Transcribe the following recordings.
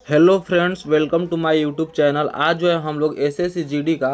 Hello friends, welcome to my YouTube channel. आज जो है हम लोग एसएससी जीडी का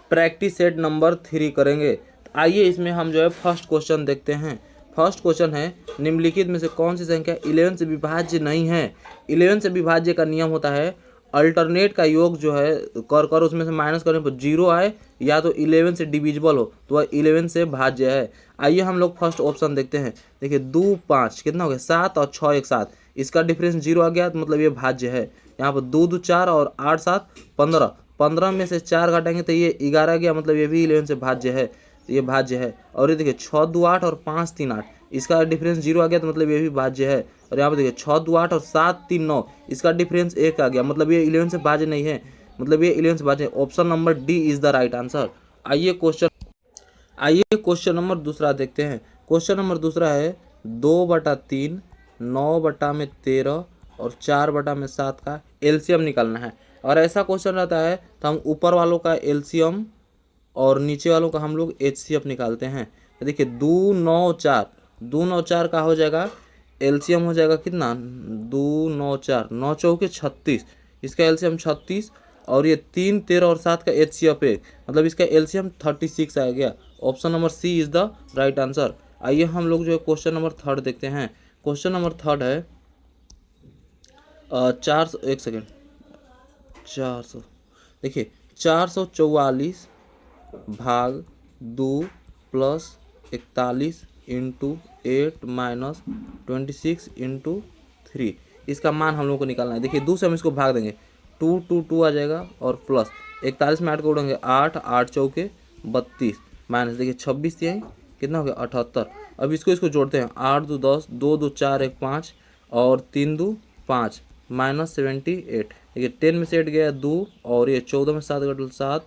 प्रैक्टिस सेट नंबर 3 करेंगे। तो आइए इसमें हम जो है फर्स्ट क्वेश्चन देखते हैं। फर्स्ट क्वेश्चन है, निम्नलिखित में से कौन सी संख्या 11 से विभाज्य नहीं है। 11 से विभाज्य का नियम होता है अल्टरनेट का योग जो है कर उसमें से माइनस करने पर जीरो आए, या तो 11 से डिविजिबल हो तो वह 11 से भाज्य है। आइए हम लोग फर्स्ट ऑप्शन देखते हैं। देखिए 2 5 कितना हो गया, 7 और 6 एक साथ, इसका डिफरेंस जीरो आ गया तो मतलब ये भाज्य है। यहाँ पर 2 2 4 और 8 7 15, 15 में से 4 घटाएंगे तो ये 11 गया, मतलब ये भी 11 से भाज्य है, तो ये भाज्य है। और ये देखिए 6 2 8 और 5 3 8, इसका डिफरेंस जीरो आ गया तो मतलब ये भी भाज्य है। और यहाँ पर देखिए 6 2 8 और 7 3 9, इसका डिफरेंस 1 आ गया, मतलब ये 11 से भाज्य नहीं है, मतलब ये 11 से भाज्य है। Option number D is the right answer. आइए क्वेश्चन नंबर दूसरा देखते हैं। क्वेश्चन नंबर दूसरा है 2/3, 9/13 और 4/7 का एलसीएम निकालना है। और ऐसा क्वेश्चन रहता है तो हम ऊपर वालों का एलसीएम और नीचे वालों का हम लोग एचसीएफ निकालते हैं। तो देखिए 2 9 4 का हो जाएगा, एलसीएम हो जाएगा कितना, 2 9 4, 9 चौके 36, इसका एलसीएम 36, और ये 3 13 और 7 का एचसीएफ 1, मतलब इसका एलसीएम 36 आ गया। Option number C is the right answer. आइए हम लोग जो है क्वेश्चन नंबर थर्ड देखते हैं। क्वेश्चन नंबर थर्ड है 400, एक सेकेंड, 400, देखिए 444 भाग 2 प्लस 41 इंटू 8 माइनस 26 इंटू 3, इसका मान हम लोग को निकालना है। देखिए 2 से हम इसको भाग देंगे, 2 2 2 आ जाएगा, और प्लस 41 में 8 को उड़ेंगे, 8 8 चौके 32, माइनस देखिए 26 थी कितना हो गया 78। अब इसको इसको जोड़ते हैं, 8 2 10, 2 2 4 1 5 और 3 2 5, माइनस 78। देखिए 10 में से 8 गया 2, और ये 14 में 7 घटल 7,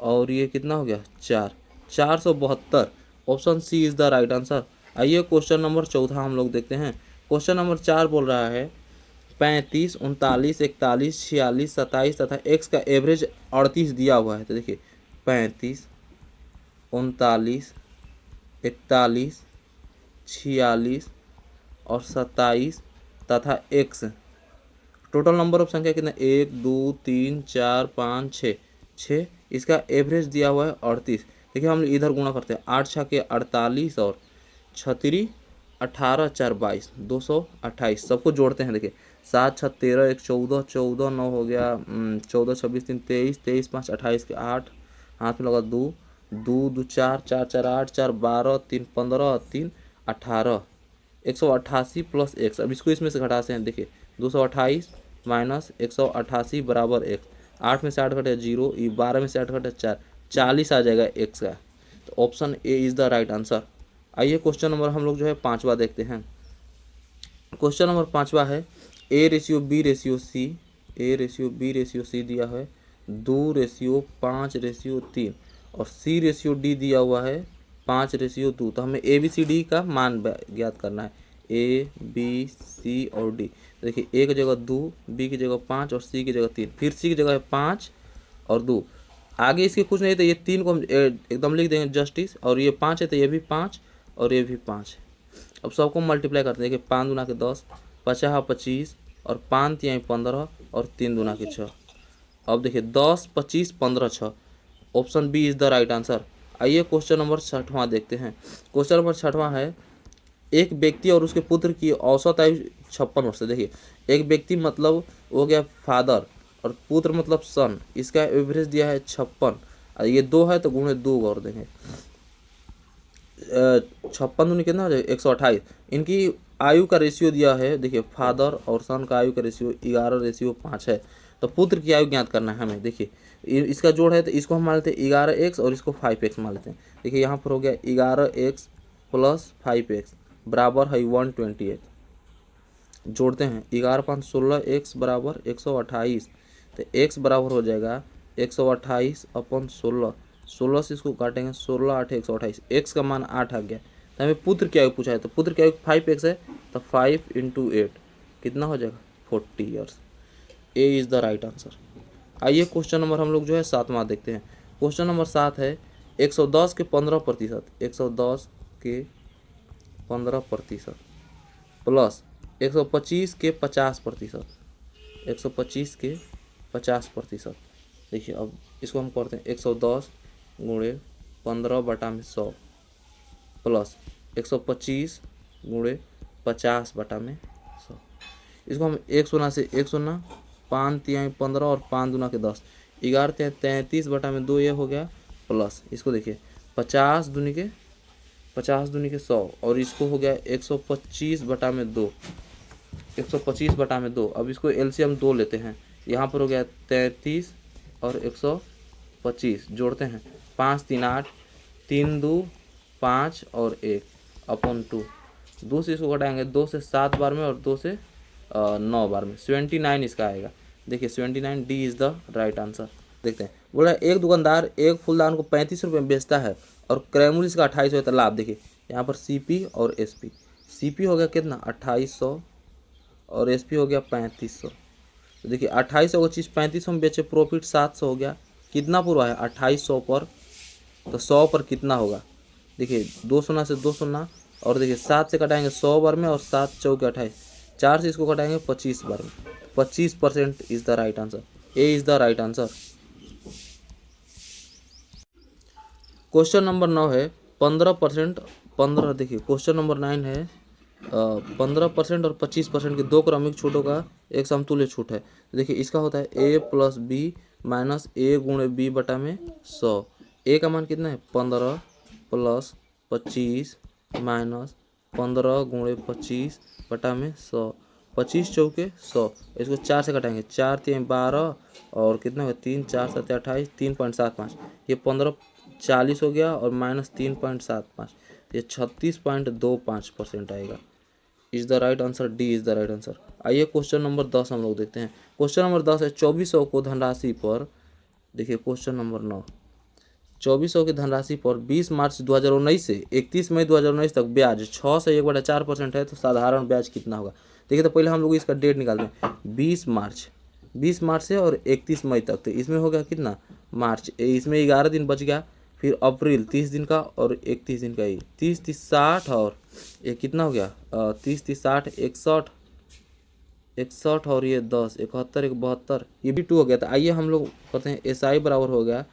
और ये कितना हो गया 4, 472। Option C is the right answer. आइए क्वेश्चन नंबर चौथा हम लोग देखते हैं। क्वेश्चन नंबर 4 बोल रहा है 35 39 41 46 27 तथा एक्स का एवरेज 38 दिया हुआ है। तो देखिए 35 39 41 46 और 27 तथा एक्स, टोटल नंबर ऑफ संख्या कितना, 1 2 3 4 5 6, 6, इसका एवरेज दिया हुआ है 38। देखिए हम इधर गुणा करते हैं, 8 6 के 48 और 36 18 4 22, 228, सबको जोड़ते हैं। देखिए 7 6 13 1 14, 14 9 हो गया 14 26 3 23, 23 5 28 के 8, हाथ में लगा 2 2 2 4 4 4 8 4 12 3 15 3 18, 188 प्लस एक्स। अब इसको इसमें से घटाते हैं, देखिए 228 माइनस 188 बराबर एक्स, 8 में से 8 घटे 0, 12 में से 8 घटे 4, 40 आ जाएगा एक्स का। तो option A is the right answer. आइए क्वेश्चन नंबर हम लोग जो है पाँचवा देखते हैं। क्वेश्चन नंबर पाँचवा है A/B/C, A/B/C दिया है 2/5/3, और C/D दिया हुआ है 5/2। तो हमें ABCD का मान ज्ञात करना है, A B C और D। देखिए A की जगह 2, B की जगह 5 और C की जगह 3, फिर C की जगह है 5 और 2, आगे इसके कुछ नहीं, तो ये 3 को हम एकदम लिख देंगे जस्टिस, और ये 5 है तो ये भी 5 और ये भी 5। अब सबको मल्टीप्लाई करते हैं, देखिए 5 दूना के 10, 50 25, और 5 तिहाई 15, और 3 दूना के 6। अब देखिए 10 25 15 6, option B is the right answer. आइए क्वेश्चन नंबर छठवां देखते हैं। क्वेश्चन नंबर छठवां है, एक व्यक्ति और उसके पुत्र की औसत आयु 56 वर्ष है। देखिए एक व्यक्ति मतलब हो गया फादर, और पुत्र मतलब सन, इसका एवरेज दिया है 56, ये 2 है तो गुणे 2 कर देंगे, 56 दूनी कितना हो जाएगा 128। इनकी आयु का रेशियो दिया है, देखिए फादर और सन का आयु का रेशियो 11/5 है। तो पुत्र की आयु ज्ञात करना है हमें। देखिए इसका जोड़ है तो इसको हम मान लेते हैं 11x और इसको 5x मान लेते हैं। देखिए यहाँ पर हो गया 11x प्लस 5x बराबर है 128। जोड़ते हैं 11 5 16, x बराबर 128, तो x बराबर हो जाएगा 128 अपन 16, 16 से इसको काटेंगे, 16 8 128, x का मान 8 आ गया। तो हमें पुत्र की आयु पूछा है, तो पुत्र की आयु 5x है, तो 5 × 8 कितना हो जाएगा 40 years. A is the right answer. आइए क्वेश्चन नंबर हम लोग जो है सातवां देखते हैं। क्वेश्चन नंबर 7 है 110 के 15%, 110 के 15% प्लस 125 के 50%, 125 के 50%। देखिए अब इसको हम करते हैं 110 गुणे 15/100 प्लस 125 गुणे 50/100। इसको हम एक शून्य से एक शून्य, 5×3 = 15 और 5×2 = 10, 11×33/2 ये हो गया प्लस। इसको देखिए 50×2 और इसको हो गया 125/2, 125/2। अब इसको एलसीएम 2 लेते हैं, यहाँ पर हो गया 33 और 125 जोड़ते हैं, 5×3 = 8, 3×2 = 5 और 1/2। 2 से इसको घटाएंगे, 2 से 7 बार में और 2 से 9 बार में, 79 इसका आएगा। देखिए 79, D is the right answer. देखते हैं, बोला एक दुकानदार एक फूलदान को 35 रुपये में बेचता है और क्रयमूल्य इसका 2800 है, तो लाभ। देखिए यहाँ पर सीपी और एसपी, सीपी हो गया कितना 2800 और एसपी हो गया 3500। तो देखिए 2800 को चीज़ 3500 में बेचे, प्रॉफिट 700 हो गया। कितना पूरा है 2800 पर, तो 100 पर कितना होगा। देखिए 2 शून्य से 2 शून्य, और देखिए 7 से कटाएंगे 100 बार में और 7 चौके 28, 4 से इसको कटाएंगे 25 बार में। 25% is the right answer, A is the right answer. Question number 9 है 15%, 15। देखिए क्वेश्चन नंबर 9 है 15% और 25% के दो क्रमिक छूटों का एक समतुल्य छूट है। देखिए इसका होता है a + b माइनस a गुणे b बटा में 100। a का मान कितना है 15 + 25 माइनस 15 गुणे 25 बटा में 100, 25 चौके 100। इसको 4 से कटाएंगे, 4×3 = 12 और कितना होगा 3 × 4 = 7 = 28, 3.75। ये 15 40 हो गया और माइनस 3.75, ये 36.25% आएगा। Is the right answer, D is the right answer. आइए क्वेश्चन नंबर 10 हम लोग देखते हैं। क्वेश्चन नंबर 10 है 2400 को धनराशि पर, देखिए क्वेश्चन नंबर 9, 2400 की धनराशि पर 20 मार्च 2019 से 31 मई 2019 तक ब्याज 6 से 1/4% है, तो साधारण ब्याज कितना होगा। देखिए तो पहले हम लोग इसका डेट निकालते हैं, 20 मार्च से और 31 मई तक, तो इसमें हो गया कितना मार्च, इसमें 11 दिन बच गया। फिर अप्रैल 30 दिन का और 31 दिन का, ही 30 30 60 और ये कितना हो गया 30 30 60 61 61 और ये 10 71 72, ये भी 2 हो गया। तो आइए हम लोग करते हैं, SI बराबर हो गया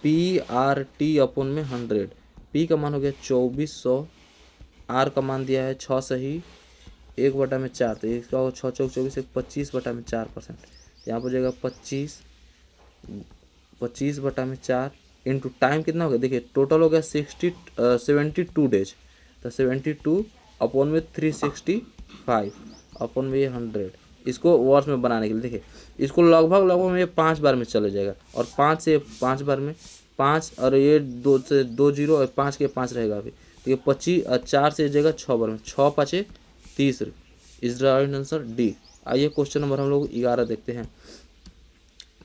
PRT/100। P का मान हो गया 2400, R का मान दिया है 6 सही 1/4, तो इसका हो 6 चौक 24, 25/4%। यहाँ पर जाएगा 25/4 इंटू टाइम कितना हो गया। देखिए टोटल हो गया 72 डेज, तो 72/365 अपन में ये 100। इसको वर्ष में बनाने के लिए देखिए इसको लगभग में 5 बार में चले जाएगा, और 5 से 5 बार में 5, और ये 2 से 2 0 और 5 के 5 रहेगा अभी। तो ये 25 4 से जाएगा 6 बार में, 6 × 5 = 30। Is the right answer D. आइए क्वेश्चन नंबर हम लोग 11 देखते हैं।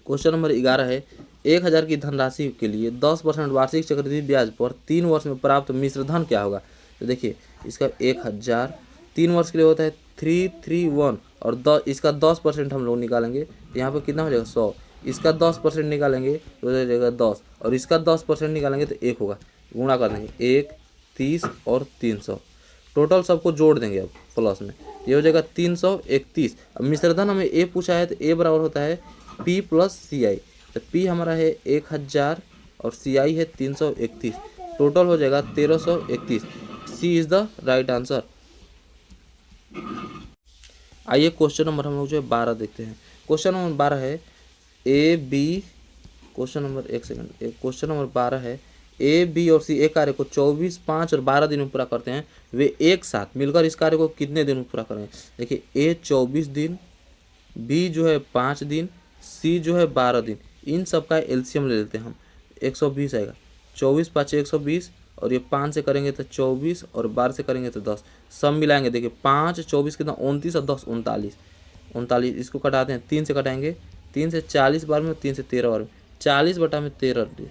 क्वेश्चन नंबर 11 है 1000 की धनराशि के लिए 10% वार्षिक चक्रवृद्धि ब्याज पर 3 वर्ष में प्राप्त मिश्र धन क्या होगा। तो देखिए इसका 1000 3 वर्ष के लिए होता है 331, और इसका 10% हम लोग निकालेंगे, तो यहाँ पर कितना हो जाएगा 100। इसका 10% निकालेंगे तो हो जाएगा 10, और इसका 10% निकालेंगे तो 1 होगा। गुणा कर देंगे 1 30 और 300, टोटल सबको जोड़ देंगे अब प्लस में, ये हो जाएगा 331। अब मिश्रधन हमें ए पूछा है, तो ए बराबर होता है P + CI। तो P हमारा है 1000 और CI है 331, टोटल हो जाएगा 1331। सी इज द राइट आंसर। आइए क्वेश्चन नंबर हम लोग जो है 12 देखते हैं। क्वेश्चन नंबर 12 है क्वेश्चन नंबर 12 है A, B और C एक कार्य को 24, 5 और 12 दिन में पूरा करते हैं, वे एक साथ मिलकर इस कार्य को कितने दिन में पूरा करेंगे। देखिए A 24 दिन, B जो है 5 दिन, C जो है 12 दिन, इन सब का एलसीएम ले लेते हैं हम, 120 आएगा। 24 × 5 = 120, और ये 5 से करेंगे तो 24 और 12 से करेंगे तो 10, सब मिलाएंगे। देखिए 5 24 कितना 29 और 10 39। इसको कटाते हैं, 3 से कटाएंगे, 3 से 40 बार में, 3 से 13 बार में, 40/13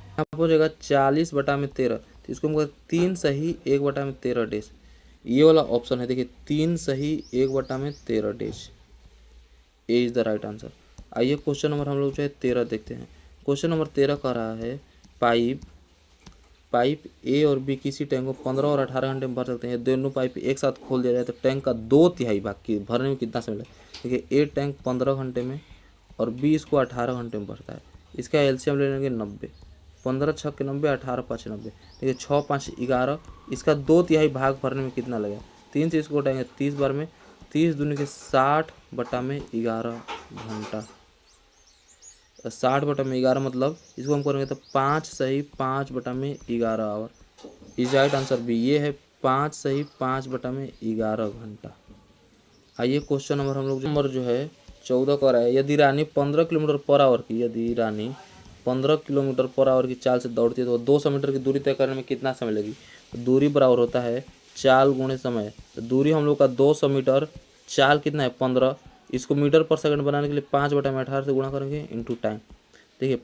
यहाँ पर हो जाएगा 40/13। तो इसको हम 3 सही 1/13 डेज, ये वाला ऑप्शन है। देखिए 3 सही 1/13 days, A is the right answer. आइए क्वेश्चन नंबर हम लोग जो है 13 देखते हैं। क्वेश्चन नंबर 13 कह रहा है पाइप ए और बी किसी टैंक को 15 और 18 घंटे में भर सकते हैं। दोनों पाइप एक साथ खोल दिया जाए तो टैंक का 2/3 भाग की भरने में कितना समय लगेगा। देखिए ए टैंक 15 घंटे में और बी इसको 18 घंटे में भरता है। इसका एलसीएम ले लेंगे 90, 15 छक्के 90, 18 पाँच 90। देखिए 6 5 11, इसका 2/3 भाग भरने में कितना लगेगा। 3 से इसको उठाएंगे 30 बार में, 30 दूनी के 60 बटा में 11 घंटा। 60 बटा में 11 मतलब इसको हम करेंगे तो 5 सही 5 बटा में 11 hour. Is right answer B, ये है 5 सही 5 बटा में 11 घंटा। आइए क्वेश्चन नंबर हम लोग नंबर जो है 14 का है। यदि रानी 15 किलोमीटर पर आवर की यदि रानी 15 किलोमीटर पर आवर की चाल से दौड़ती है तो 200 मीटर की दूरी तय करने में कितना समय लगेगी। तो दूरी बराबर होता है चाल गुणे समय। तो दूरी हम लोग का 200 मीटर, चाल कितना है 15, इसको मीटर पर सेकंड बनाने के लिए 5 बटा में 18 से गुणा करेंगे इंटू टाइम। देखिए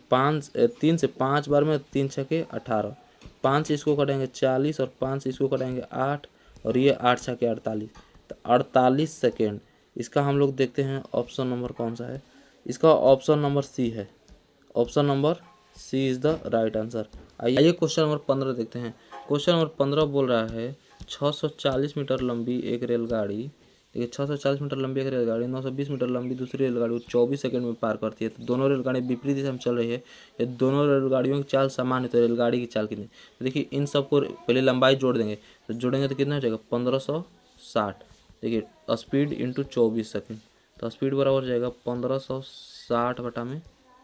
3 से 5 बार में 3 छके 18, 5 से इसको कटेंगे 40 और 5 से इसको कटेंगे 8 और ये 8 छके 48, तो 48 सेकेंड। इसका हम लोग देखते हैं ऑप्शन नंबर कौन सा है। इसका ऑप्शन नंबर सी है। Option number C is the right answer. आइए क्वेश्चन नंबर 15 देखते हैं। क्वेश्चन नंबर 15 बोल रहा है 640 मीटर लंबी एक रेलगाड़ी, देखिए 640 मीटर लंबी एक रेलगाड़ी 920 मीटर लंबी दूसरी रेलगाड़ी को 24 सेकंड में पार करती है। तो दोनों रेलगाड़ी विपरीत दिशा में चल रही है। ये दोनों रेलगाड़ियों की चाल समान है, तो रेलगाड़ी की चाल कितनी। तो देखिए इन सबको पहले लंबाई जोड़ देंगे, तो जोड़ेंगे तो कितना हो जाएगा 1560। देखिए स्पीड इंटू 24 सेकेंड, तो स्पीड बराबर हो जाएगा 1560 बटा में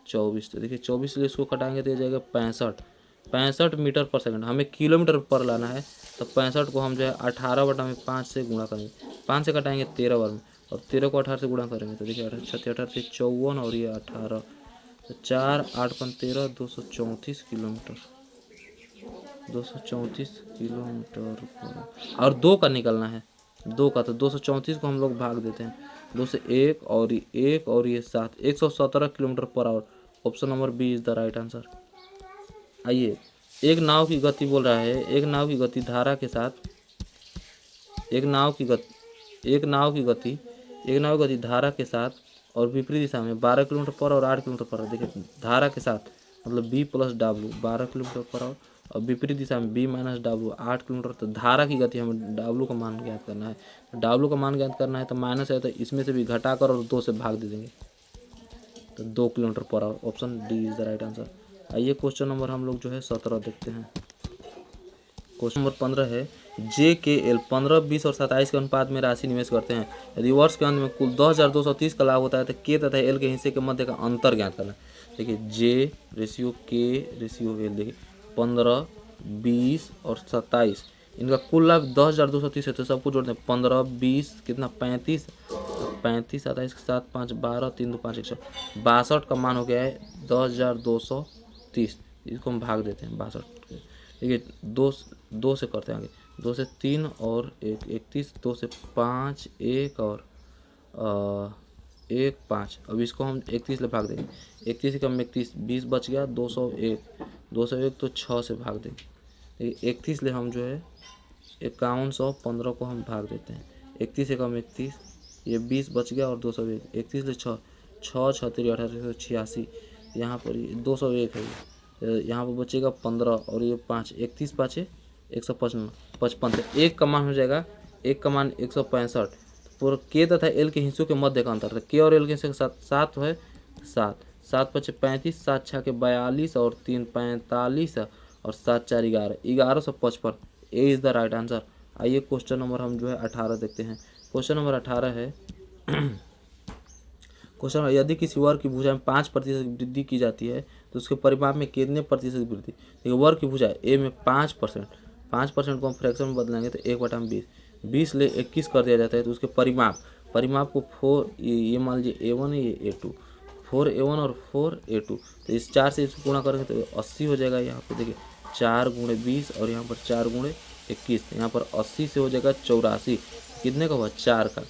24। तो देखिए 24 से इसको कटाएंगे तो ये जाएगा 65 मीटर पर सेकंड। हमें किलोमीटर पर लाना है, तो 65 को हम जो है 18 बटा में 5 से गुणा करेंगे। 5 से कटाएंगे 13 बार में और 13 को 18 से गुणा करेंगे तो देखिए 18 से 54 और ये 18, तो 4 8 5 13, 234 किलोमीटर, 234 किलोमीटर पर। और 2 का निकलना है, 2 का, तो 234 को हम लोग भाग देते हैं 2 से 1 और ये 7, 117 kilometre per hour. Option number B is the right answer. आइए एक नाव की गति बोल रहा है, एक नाव की गति धारा के साथ, एक नाव की गति धारा के साथ और विपरीत दिशा में 12 किलोमीटर पर और 8 किलोमीटर पर। देखिए धारा के साथ मतलब b plus W 12 kilometre per our और विपरीत दिशा में b माइनस डब्ल्यू 8 किलोमीटर। तो धारा की गति हमें डब्ल्यू का मान ज्ञात करना है। डब्ल्यू का मान ज्ञात करना है तो माइनस है, तो इसमें से भी घटाकर और 2 से भाग दे देंगे, तो 2 kilometre per hour. Option D is the right answer. आइए क्वेश्चन नंबर हम लोग जो है 17 देखते हैं। क्वेश्चन नंबर 15 है जे के एल 15, 20 और 27 के अनुपात में राशि निवेश करते हैं। यदि वर्ष के अंत में कुल 10,230 का लाभ होता है तो के तथा एल के हिस्से के मध्य का अंतर ज्ञात करना है। देखिए जे रेशियो के रेशियो एल, देखिए 15, 20 और 27 इनका कुल लाभ 10,230 है, तो सबको जोड़ते हैं 15 20 कितना 35, 35 27 के साथ 5 12 3 2 5 162 का मान हो गया है 10,230। इसको हम भाग देते हैं 62। देखिए 2 से करते हैं आगे, 2 से 3 और 1 31, 2 से 5 1 और 1 5। अब इसको हम 31 से भाग देंगे, 31 से कम 31 20 बच गया, 201 तो 6 से भाग देंगे। देखिए 31 ले हम जो है 5115 को हम भाग देते हैं, 31 से कम 31, ये 20 बच गया और 201, 31 ले 6 6 36 1886, यहाँ पर 201 है, यहाँ पर बचेगा 15 और ये 5, 31 5 155 55, तो 1 का मान हो जाएगा, 1 का मान 165। पूरा के तथा एल के हिस्सों के मध्य का अंतर, तो के और एल के हिस्से के साथ 7 है, 7 7 5 35, 7 6 के 42 और 3 45 और 7 4 11 1155। A is the right answer. आइए क्वेश्चन नंबर हम जो है 18 देखते हैं। क्वेश्चन नंबर 18 है क्वेश्चन, यदि किसी वर्ग की भुजा में 5% वृद्धि की जाती है तो उसके परिमाप में कितने प्रतिशत वृद्धि। देखिए वर्ग की भुजा ए में 5% को हम फ्रैक्शन में बदलेंगे तो 1/20, 20 ले 21 कर दिया जाता है, तो उसके परिमाप को 4, ये मान लीजिए A1 है, ये A2, 4A1 और 4A2, तो इस 4 से इसको गुणा करेंगे तो 80 हो जाएगा। यहाँ पर देखिए 4 × 20 और यहाँ पर 4 × 21, यहाँ पर 80 से हो जाएगा 84। कितने का हुआ 4 का,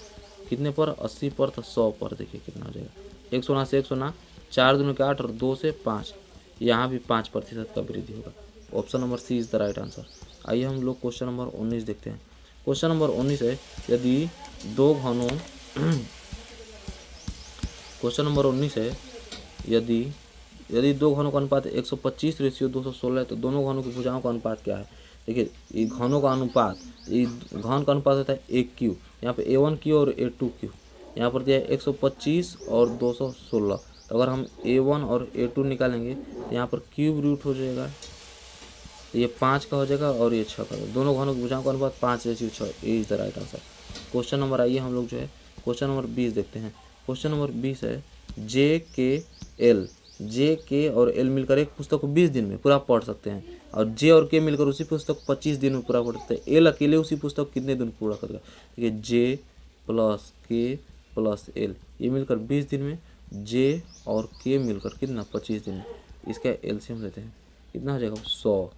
कितने पर 80 पर, तो 100 पर। देखिए कितना हो जाएगा 100 से 100, 4 दूनी के 8 और 2 से 5, यहाँ भी 5% का वृद्धि होगा। Option number C is the right answer. आइए हम लोग क्वेश्चन नंबर 19 देखते हैं। क्वेश्चन नंबर 19 है यदि दो घनों क्वेश्चन नंबर 19 है यदि दो घनों का अनुपात 125:216 है तो दोनों घनों की भुजाओं का अनुपात क्या है। देखिए ये घनों का अनुपात, ये घन का अनुपात होता है 1 क्यू, यहाँ पे A1 क्यू और A2 क्यू, यहाँ पर दिया है 125 और 216। तो अगर हम A1 और A2 निकालेंगे तो यहाँ पर क्यूब रूट हो जाएगा, तो ये 5 का हो जाएगा और ये 6 का हो जाएगा। दोनों घनों के भुजाओं का अनुपात 5:6 is the right answer. Question number आइए हम लोग जो है क्वेश्चन नंबर 20 देखते हैं। क्वेश्चन नंबर 20 है जे के और एल मिलकर एक पुस्तक को 20 दिन में पूरा पढ़ सकते हैं, और जे और के मिलकर उसी पुस्तक को 25 दिन में पूरा पढ़ सकते हैं। एल अकेले उसी पुस्तक को कितने दिन पूरा करेगा? देखिए जे प्लस के प्लस एल, ये मिलकर 20 दिन में, जे और के मिलकर कितना 25 दिन में। इसका एलसीएम लेते हैं, कितना हो जाएगा 100।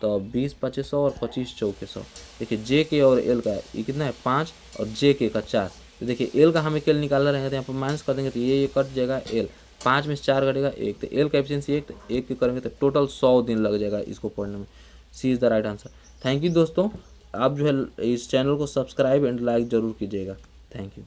तो 20 × 5 = 100 और 25 × 4 = 100। देखिए जे के और एल का ये कितना है 5 और जे के का 4। तो देखिए एल का हमें केवल निकालना रहेगा, तो यहाँ पर माइनस कर देंगे तो ये कट जाएगा। एल 5 में से 4 घटेगा 1, तो एल का एफिशिएंसी 1, तो 1 के करेंगे तो टोटल 100 दिन लग जाएगा इसको पढ़ने में। C is the right answer. Thank you दोस्तों, आप जो है इस चैनल को सब्सक्राइब एंड लाइक ज़रूर कीजिएगा। Thank you.